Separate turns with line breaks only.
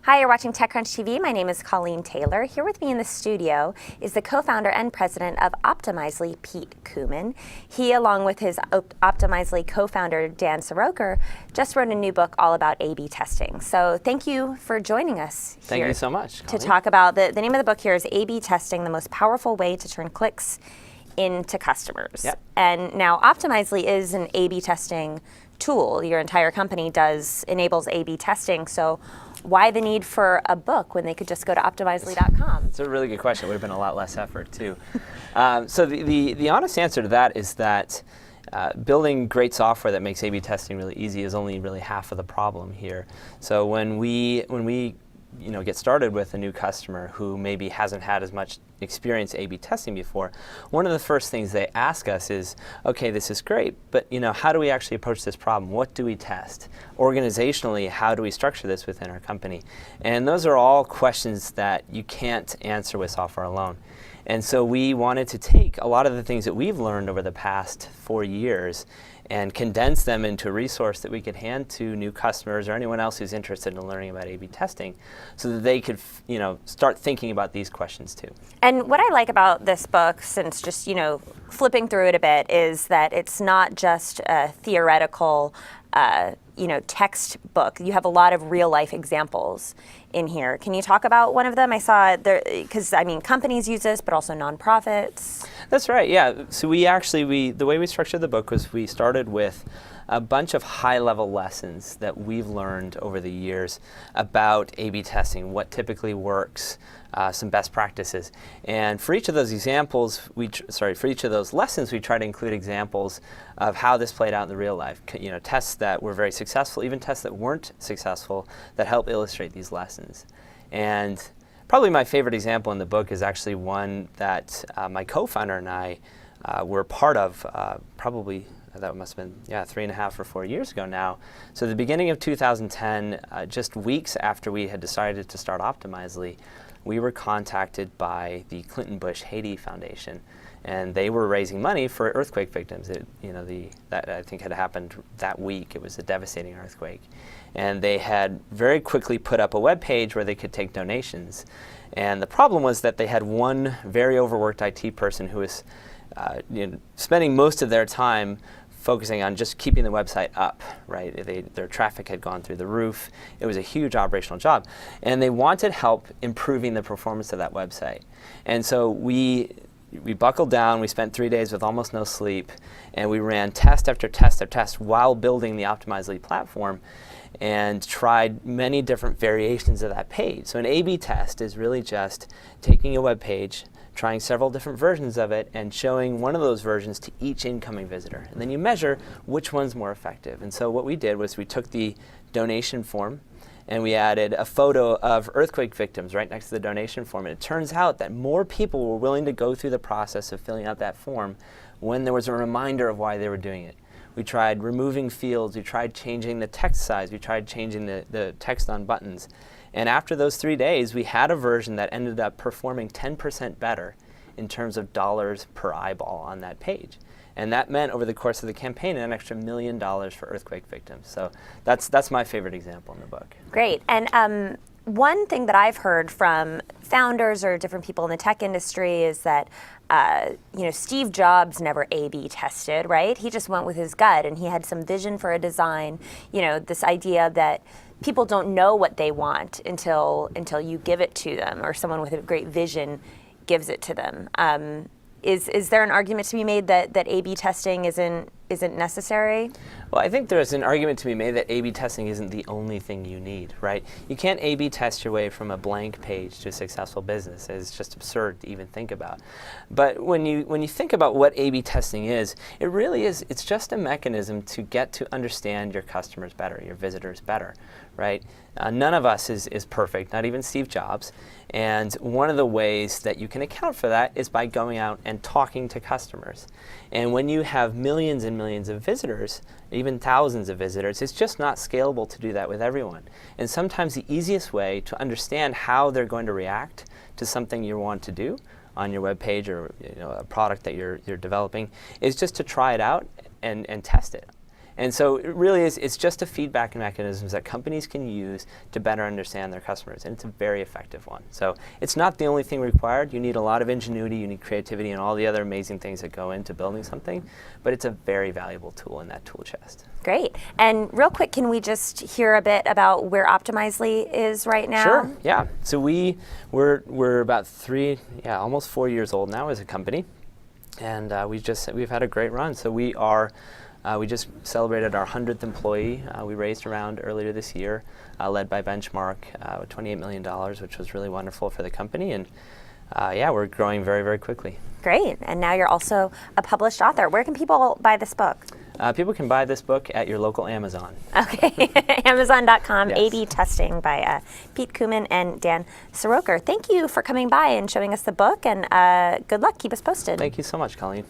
Hi, you're watching TechCrunch TV. My name is Colleen Taylor. Here with me in the studio is the co-founder and president of Optimizely, Pete Kumin. He, along with his Optimizely co-founder, Dan Soroker, just wrote a new book all about A/B testing. So thank you for joining us here.
Thank you so much,
Colleen. To talk about, the name of the book here is A/B Testing, the most powerful way to turn clicks into customers.
Yep.
And now Optimizely is an A/B testing tool. Your entire company enables A/B testing. So why the need for a book when they could just go to optimizely.com?
It's a really good question. It would have been a lot less effort, too. So the honest answer to that is that building great software that makes A/B testing really easy is only really half of the problem here. So when we get started with a new customer who maybe hasn't had as much experience A/B testing before, one of the first things they ask us is, okay, this is great, but how do we actually approach this problem? What do we test? Organizationally, how do we structure this within our company? And those are all questions that you can't answer with software alone. And so we wanted to take a lot of the things that we've learned over the past 4 years and condense them into a resource that we could hand to new customers or anyone else who's interested in learning about A/B testing so that they could start thinking about these questions too.
And what I like about this book, since just flipping through it a bit, is that it's not just a theoretical textbook. You have a lot of real life examples in here. Can you talk about one of them? I saw there, because companies use this, but also nonprofits.
That's right, yeah. So the way we structured the book was we started with a bunch of high-level lessons that we've learned over the years about A/B testing, what typically works, some best practices. And for each of those for each of those lessons, we try to include examples of how this played out in the real life. Tests that were very successful, even tests that weren't successful, that help illustrate these lessons. And probably my favorite example in the book is actually one that my co-founder and I were part of probably. That must have been 3.5 or 4 years ago now. So the beginning of 2010, just weeks after we had decided to start Optimizely, we were contacted by the Clinton Bush Haiti Foundation, and they were raising money for earthquake victims. That I think had happened that week. It was a devastating earthquake, and they had very quickly put up a web page where they could take donations. And the problem was that they had one very overworked IT person who was spending most of their time focusing on just keeping the website up, right? Their traffic had gone through the roof. It was a huge operational job. And they wanted help improving the performance of that website. And so we buckled down. We spent 3 days with almost no sleep. And we ran test after test after test while building the Optimizely platform and tried many different variations of that page. So an A/B test is really just taking a web page, trying several different versions of it, and showing one of those versions to each incoming visitor. And then you measure which one's more effective. And so what we did was we took the donation form and we added a photo of earthquake victims right next to the donation form. And it turns out that more people were willing to go through the process of filling out that form when there was a reminder of why they were doing it. We tried removing fields, we tried changing the text size, we tried changing the text on buttons. And after those 3 days, we had a version that ended up performing 10% better in terms of dollars per eyeball on that page. And that meant over the course of the campaign an extra $1 million for earthquake victims. So that's my favorite example in the book.
Great. And one thing that I've heard from founders or different people in the tech industry is that Steve Jobs never A/B tested, right? He just went with his gut, and he had some vision for a design. This idea that people don't know what they want until you give it to them, or someone with a great vision gives it to them. Is there an argument to be made that A/B testing isn't necessary?
Well, I think there's an argument to be made that A/B testing isn't the only thing you need, right? You can't A/B test your way from a blank page to a successful business. It's just absurd to even think about. But when you think about what A/B testing is, it really is, it's just a mechanism to get to understand your customers better, your visitors better, right? None of us is perfect, not even Steve Jobs. And one of the ways that you can account for that is by going out and talking to customers. And when you have millions and millions of visitors, even thousands of visitors, it's just not scalable to do that with everyone. And sometimes the easiest way to understand how they're going to react to something you want to do on your web page or a product that you're developing is just to try it out and test it. And so it really is, it's just a feedback mechanism that companies can use to better understand their customers, and it's a very effective one. So it's not the only thing required. You need a lot of ingenuity, you need creativity, and all the other amazing things that go into building something, but it's a very valuable tool in that tool chest.
Great. And real quick, can we just hear a bit about where Optimizely is right now?
Sure, yeah. So we're about almost 4 years old now as a company, and we've had a great run. So we just celebrated our 100th employee. We raised a round earlier this year, led by Benchmark, $28 million, which was really wonderful for the company. And we're growing very, very quickly.
Great. And now you're also a published author. Where can people buy this book?
People can buy this book at your local Amazon.
Okay. Amazon.com,
Yes.
A/B Testing by Pete Kumin and Dan Soroker. Thank you for coming by and showing us the book, and good luck. Keep us posted.
Thank you so much, Colleen.